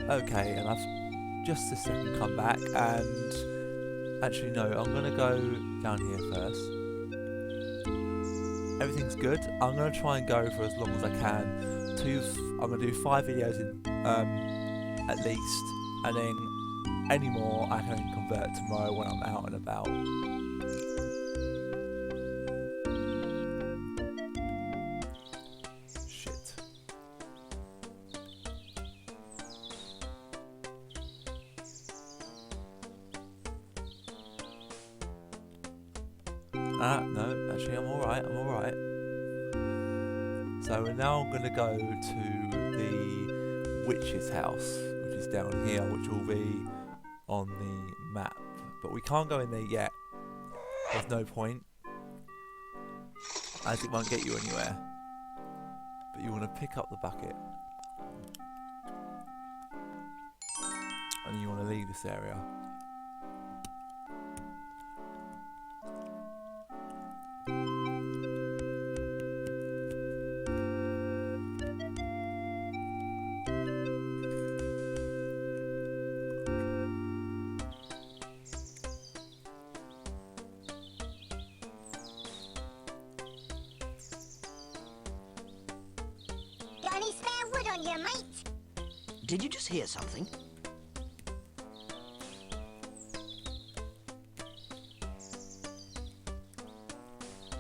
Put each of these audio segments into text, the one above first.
Okay, and I've just a second come back, and actually no, I'm gonna go down here first. Everything's good. I'm gonna try and go for as long as I can. I'm gonna do 5 videos at least, and then any more I can convert tomorrow when I'm out and about. Shit. No, actually I'm alright, So now I'm gonna go to the witch's house, which is down here, which will be on the map. But we can't go in there yet. There's no point, as it won't get you anywhere. But you want to pick up the bucket, and you want to leave this area. Got any spare wood on you, mate? Did you just hear something?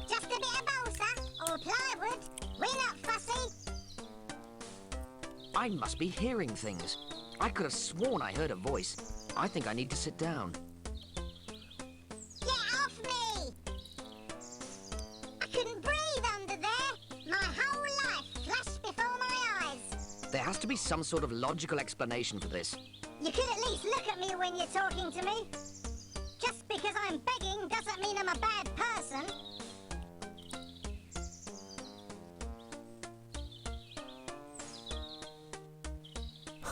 Just a bit of balsa or plywood. We're not fussy. I must be hearing things. I could have sworn I heard a voice. I think I need to sit down. Get off me! I couldn't breathe under there. My whole life flashed before my eyes. There has to be some sort of logical explanation for this. You could at least look at me when you're talking to me. Just because I'm begging doesn't mean I'm a bad person.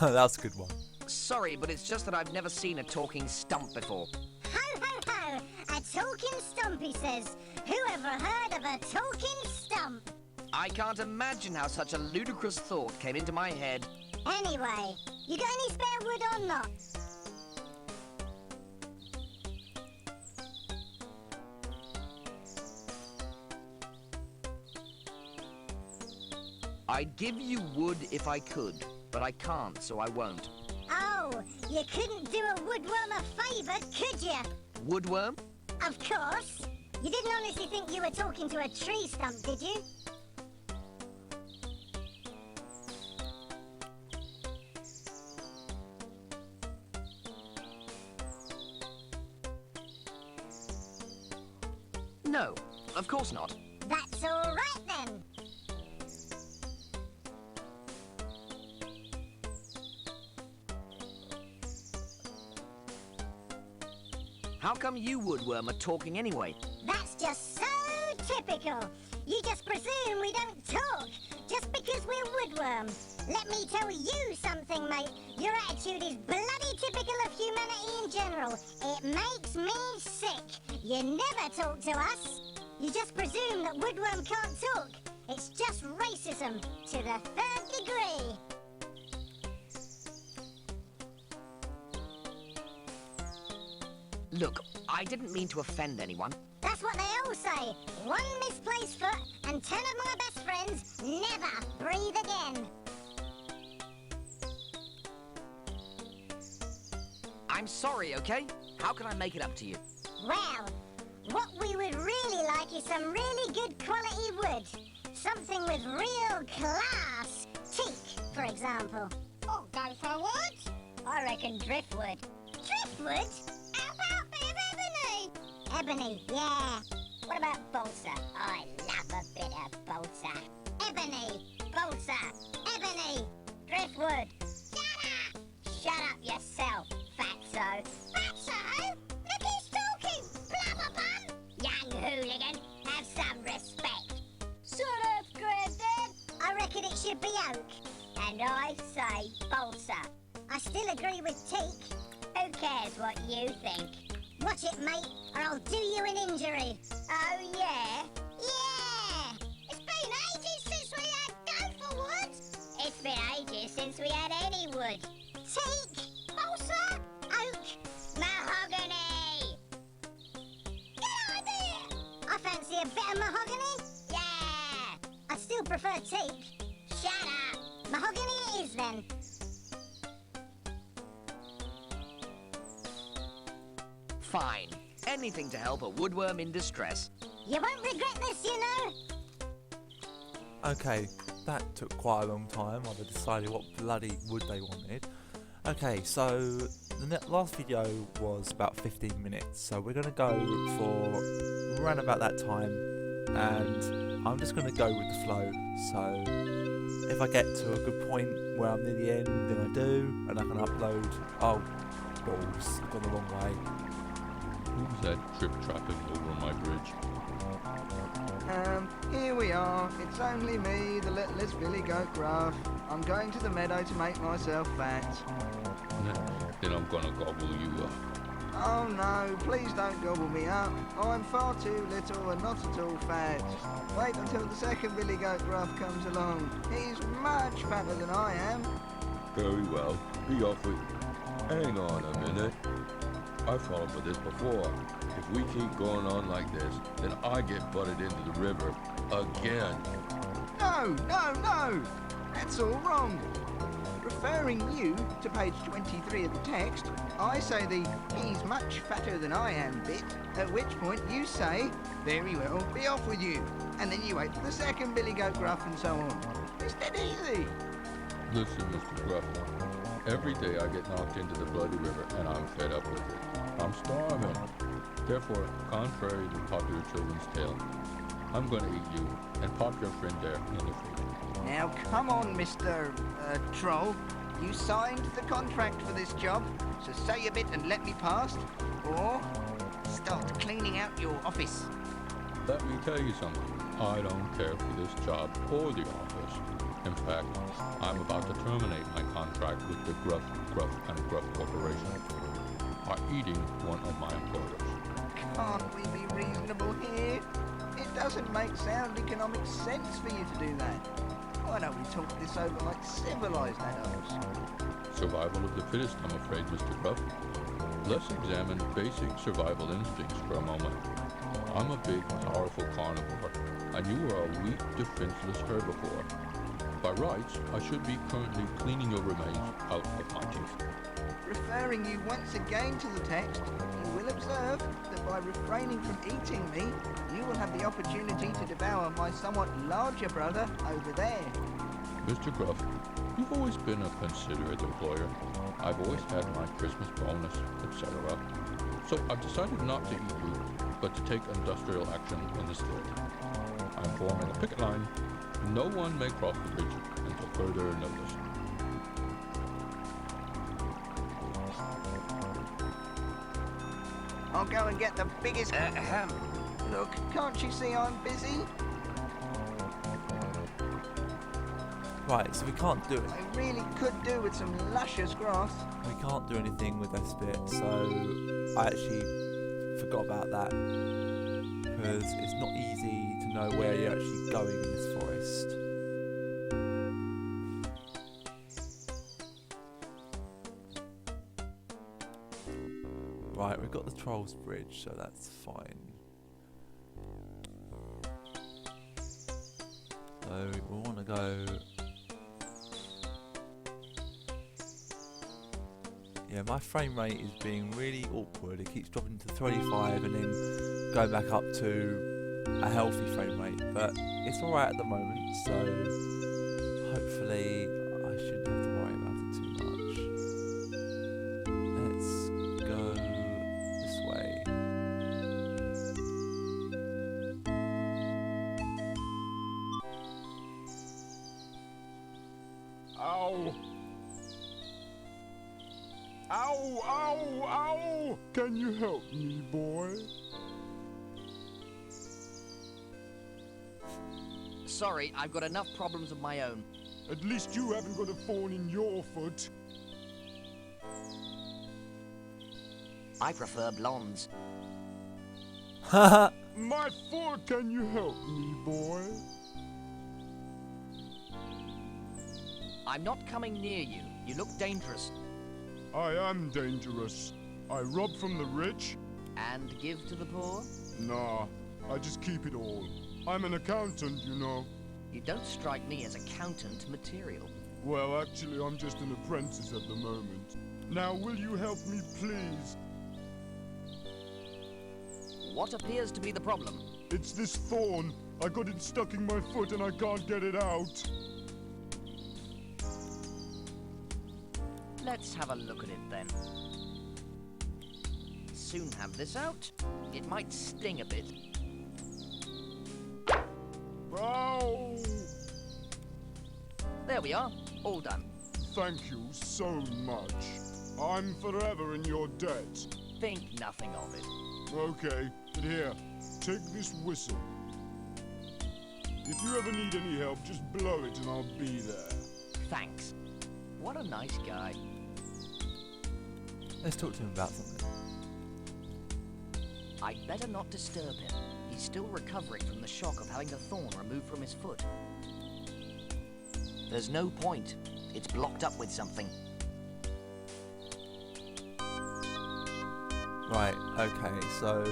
That's a good one. Sorry, but it's just that I've never seen a talking stump before. Ho, ho, ho! A talking stump, he says. Who ever heard of a talking stump? I can't imagine how such a ludicrous thought came into my head. Anyway, you got any spare wood or not? I'd give you wood if I could, but I can't, so I won't. Oh, you couldn't do a woodworm a favour, could you? Woodworm? Of course. You didn't honestly think you were talking to a tree stump, did you? No, of course not. That's all right then. How come you woodworm are talking anyway? That's just so typical. You just presume we don't talk just because we're woodworm. Let me tell you something, mate. Your attitude is bloody typical of humanity in general. It makes me sick. You never talk to us. You just presume that woodworm can't talk. It's just racism to the 3rd degree. Look, I didn't mean to offend anyone. That's what they all say. One misplaced foot and 10 of my best friends never breathe again. I'm sorry, okay? How can I make it up to you? Well, what we would really like is some really good quality wood. Something with real class. Teak, for example. Or go for wood? I reckon driftwood. Driftwood? How about a bit of ebony? Ebony, yeah. What about balsa? I love a bit of balsa. Ebony, balsa, ebony, driftwood. Shut up! Shut up yourself, fatso. Fatso? Look who's talking, blubberbum! Young hooligan, have some respect. Shut up, Granddad. I reckon it should be oak. And I say balsa. I still agree with teak. Who cares what you think? Watch it, mate, or I'll do you an injury. Oh, yeah? Yeah! It's been ages since we had gopher wood. It's been ages since we had any wood. Teak! journey it is then. Fine. Anything to help a woodworm in distress. You won't regret this, you know. Okay, that took quite a long time. I've decided what bloody wood they wanted. Okay, so the last video was about 15 minutes, so we're going to go for around about that time, and I'm just going to go with the flow. So if I get to a good point where I'm near the end, then I do, and I can upload. Oh, balls, I've gone the wrong way. Who's that trip traffic over my bridge? Here we are. It's only me, the littlest Billy Goat Gruff. I'm going to the meadow to make myself fat. Then I'm gonna gobble you up. Oh no, please don't gobble me up. I'm far too little and not at all fat. Wait until the second Billy Goat Gruff comes along. He's much fatter than I am. Very well. Be off with. Hang on a minute. I've fallen for this before. If we keep going on like this, then I get butted into the river again. No, no, no! That's all wrong. Referring you to page 23 of the text, I say the "he's much fatter than I am" bit, at which point you say, "Very well, be off with you." And then you wait for the second Billy Goat Gruff and so on. It's dead easy. Listen, Mr. Gruff. Every day I get knocked into the bloody river and I'm fed up with it. I'm starving. Therefore, contrary to popular children's tale, I'm going to eat you and pop your friend there in the food. Now come on, Mr. Troll. You signed the contract for this job, so say a bit and let me past, or start cleaning out your office. Let me tell you something. I don't care for this job or the office. In fact, I'm about to terminate my contract with the Gruff Corporation by eating one of my employers. Can't we be reasonable here? It doesn't make sound economic sense for you to do that. Why don't we talk this over like civilized adults? Survival of the fittest, I'm afraid, Mr. Gruff. Let's examine basic survival instincts for a moment. I'm a big, powerful carnivore, and you are a weak, defenseless herbivore. By rights, I should be currently cleaning your remains out of my teeth. Referring you once again to the text, you will observe that by refraining from eating me, you will have the opportunity to devour my somewhat larger brother over there. Mr. Gruff, you've always been a considerate employer. I've always had my Christmas bonus, etc. So I've decided not to eat you, but to take industrial action instead. I'm forming a picket line. No one may cross the bridge until further notice. I'll go and get the biggest... Look, can't you see I'm busy? Right, so we can't do it. I really could do with some luscious grass. We can't do anything with this bit, so I actually forgot about that, because it's not easy to know where you're actually going in this forest. Right, we've got the Trolls Bridge, so that's fine. So we want to go... Yeah, my frame rate is being really awkward. It keeps dropping to 35 and then going back up to a healthy frame rate. But it's alright at the moment, so hopefully I shouldn't have to worry about it too much. Let's go this way. Ow! Ow, ow, ow! Can you help me, boy? Sorry, I've got enough problems of my own. At least you haven't got a thorn in your foot. I prefer blondes. Haha! My foot, can you help me, boy? I'm not coming near you. You look dangerous. I am dangerous. I rob from the rich. And give to the poor? Nah, I just keep it all. I'm an accountant, you know. You don't strike me as accountant material. Well, actually, I'm just an apprentice at the moment. Now, will you help me, please? What appears to be the problem? It's this thorn. I got it stuck in my foot and I can't get it out. Let's have a look at it then. Soon have this out. It might sting a bit. Ow! There we are, all done. Thank you so much. I'm forever in your debt. Think nothing of it. Okay, but here, take this whistle. If you ever need any help, just blow it and I'll be there. Thanks. What a nice guy. Let's talk to him about something. I'd better not disturb him. He's still recovering from the shock of having the thorn removed from his foot. There's no point. It's blocked up with something. Right, okay, so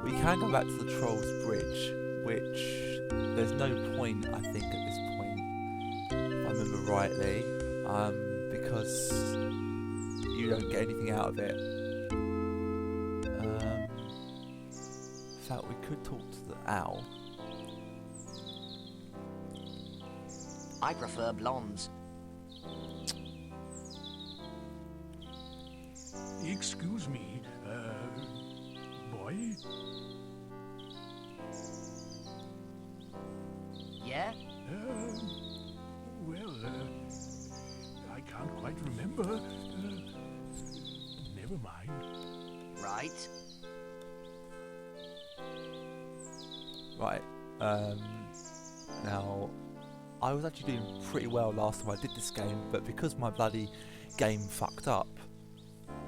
we can go back to the Troll's Bridge, which there's no point, I think, at this point, if I remember rightly, because you don't get anything out of it. In fact, we could talk to the owl. I prefer blondes. Excuse me, boy? Yeah? Well, I can't quite remember. Never mind. Right. Right, now, I was actually doing pretty well last time I did this game, but because my bloody game fucked up,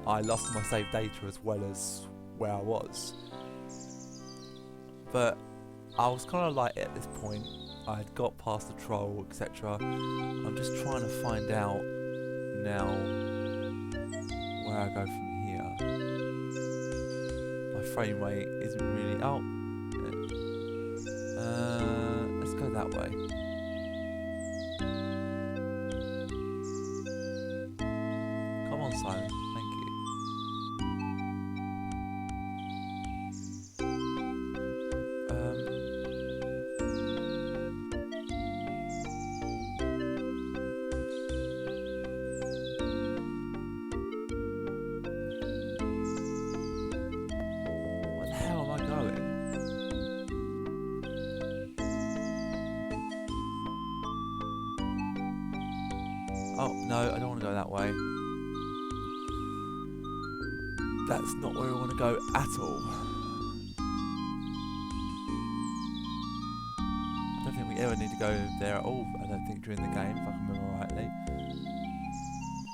I lost my save data as well as where I was. But I was kind of like, at this point, I had got past the troll, etc. I'm just trying to find out now where I go from here. My frame rate isn't really... Oh! Let's go that way. Come on, Simon. Thank you. Where the hell am I going? Oh, no, I don't want to go that way. That's not where I want to go at all. I don't think we ever need to go there at all, I don't think, during the game, if I can remember rightly.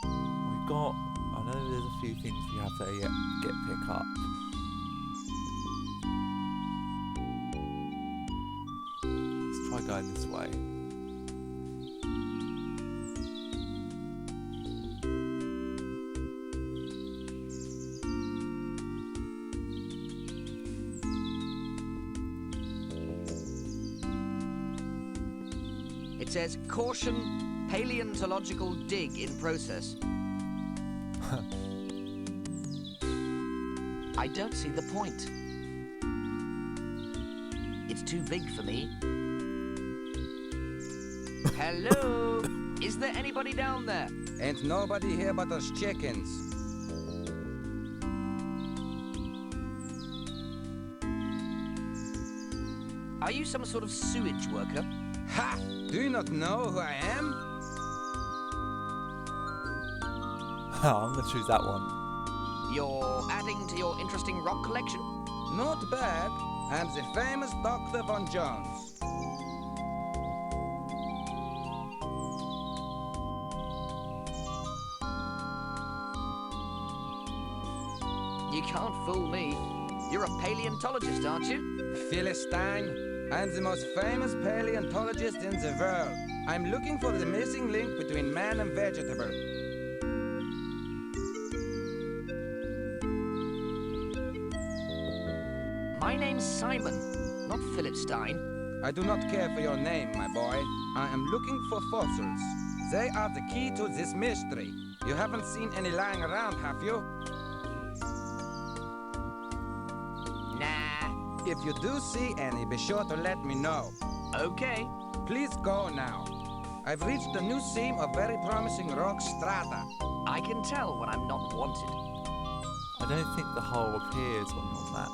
We've got... I know there's a few things we have to pick up. Let's try going this way. It says, caution, paleontological dig in process. I don't see the point. It's too big for me. Hello? Is there anybody down there? Ain't nobody here but us chickens. Are you some sort of sewage worker? Ha! Do you not know who I am? I'm going to choose that one. You're adding to your interesting rock collection? Not bad. I'm the famous Dr. Von Jones. You can't fool me. You're a paleontologist, aren't you? Philistine. I'm the most famous paleontologist in the world. I'm looking for the missing link between man and vegetable. My name's Simon, not Philip Stein. I do not care for your name, my boy. I am looking for fossils. They are the key to this mystery. You haven't seen any lying around, have you? Nah. If you do see any, be sure to let me know. Okay. Please go now. I've reached a new seam of very promising rock strata. I can tell when I'm not wanted. I don't think the hole appears on your map.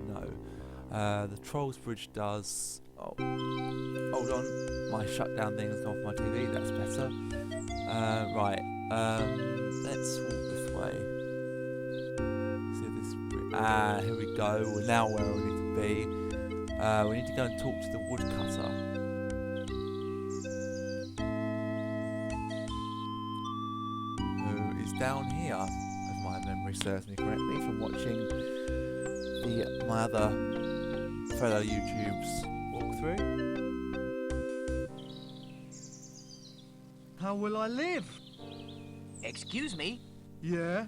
No. The Trolls Bridge does. Oh, hold on. My shutdown thing has gone off my TV. That's better. Right. Let's walk this way. See if this. Here we go. We're now where we need to be. We need to go and talk to the woodcutter. Who is down here, if my memory serves me correctly, from watching my other fellow YouTubes walkthrough. How will I live? Excuse me? Yeah?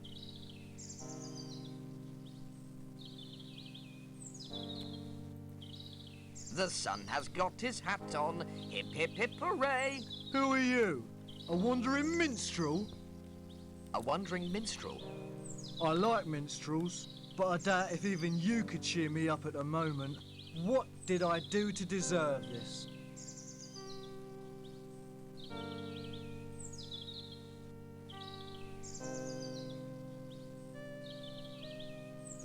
The sun has got his hat on. Hip, hip, hip, hooray! Who are you? A wandering minstrel? A wandering minstrel. I like minstrels, but I doubt if even you could cheer me up at the moment. What did I do to deserve this?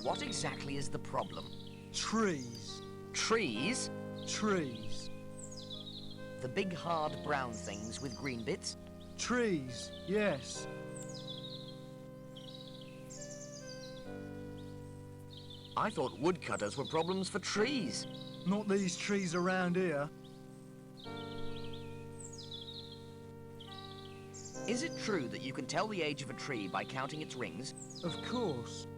What exactly is the problem? Trees. Trees? Trees. The big hard brown things with green bits? Trees, yes. I thought woodcutters were problems for trees. Not these trees around here. Is it true that you can tell the age of a tree by counting its rings? Of course.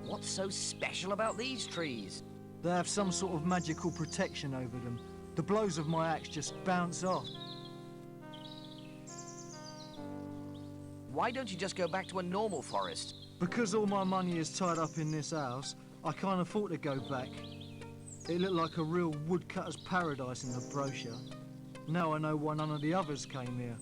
What's so special about these trees? They have some sort of magical protection over them. The blows of my axe just bounce off. Why don't you just go back to a normal forest? Because all my money is tied up in this house, I can't afford to go back. It looked like a real woodcutter's paradise in the brochure. Now I know why none of the others came here.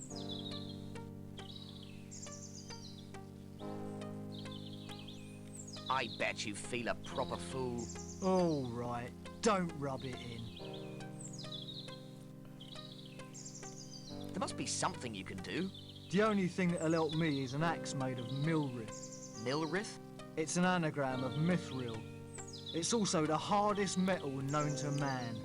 I bet you feel a proper fool. All right, don't rub it in. There must be something you can do. The only thing that'll help me is an axe made of milrith. Milrith? It's an anagram of mithril. It's also the hardest metal known to man.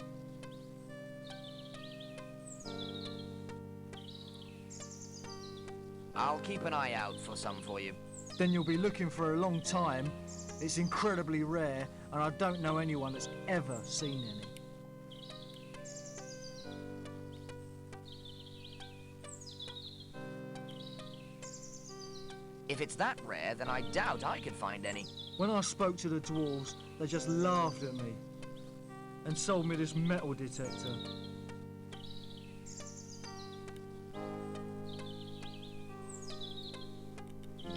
I'll keep an eye out for some for you. Then you'll be looking for a long time. It's incredibly rare, and I don't know anyone that's ever seen any. If it's that rare, then I doubt I could find any. When I spoke to the dwarves, they just laughed at me and sold me this metal detector.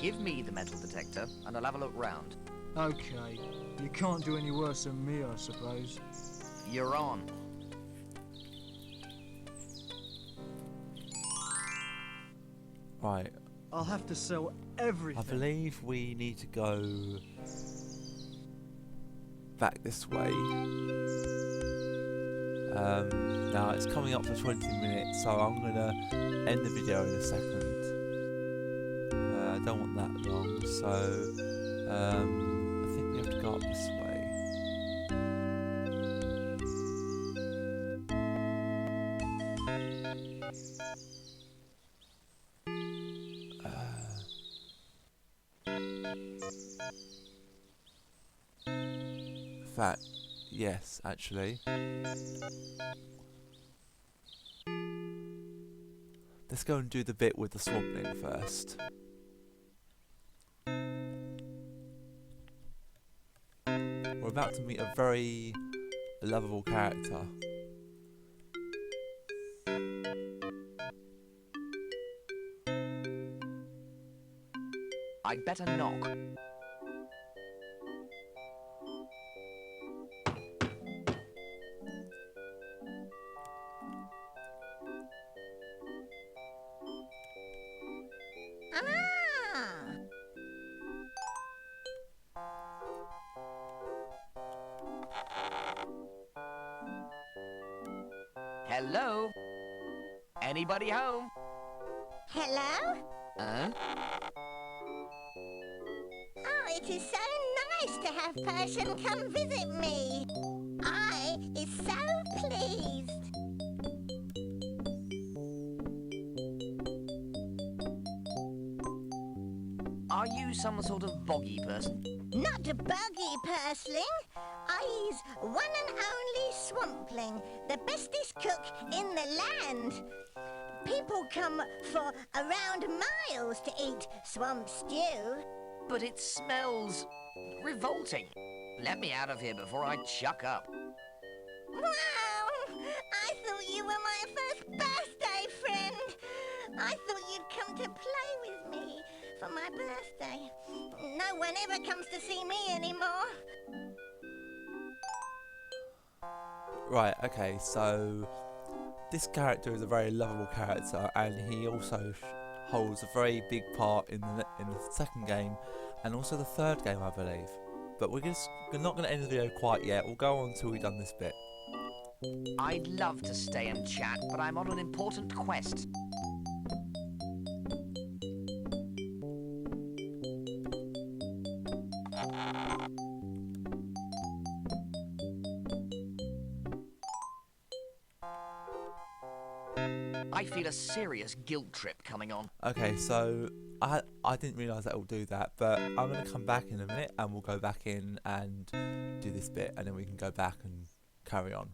Give me the metal detector, and I'll have a look round. Okay, you can't do any worse than me, I suppose. You're on. Right. I'll have to sell everything. I believe we need to go back this way. Now it's coming up for 20 minutes, so I'm gonna end the video in a second. I don't want that long, so I think we have to go up this way. In fact, yes, actually. Let's go and do the bit with the swampling first. We're about to meet a very lovable character. I'd better knock. Ah! Hello? Anybody home? Hello? Huh? Oh, it is so nice to have person come visit me. I is so pleased. Are you some sort of boggy person? Not a buggy pursling. I is one and only swampling, the bestest cook in the land. People come for around miles to eat swamp stew. But it smells revolting. Let me out of here before I chuck up. Wow! I thought you were my first birthday friend. I thought you'd come to play with me for my birthday. No one ever comes to see me anymore. Right, okay, so this character is a very lovable character, and he also holds a very big part in the second game, and also the third game, I believe. But we're not going to end the video quite yet. We'll go on until we've done this bit. I'd love to stay and chat, but I'm on an important quest. I feel a serious guilt trip coming on. Okay, so I didn't realise that will do that, but I'm going to come back in a minute and we'll go back in and do this bit, and then we can go back and carry on.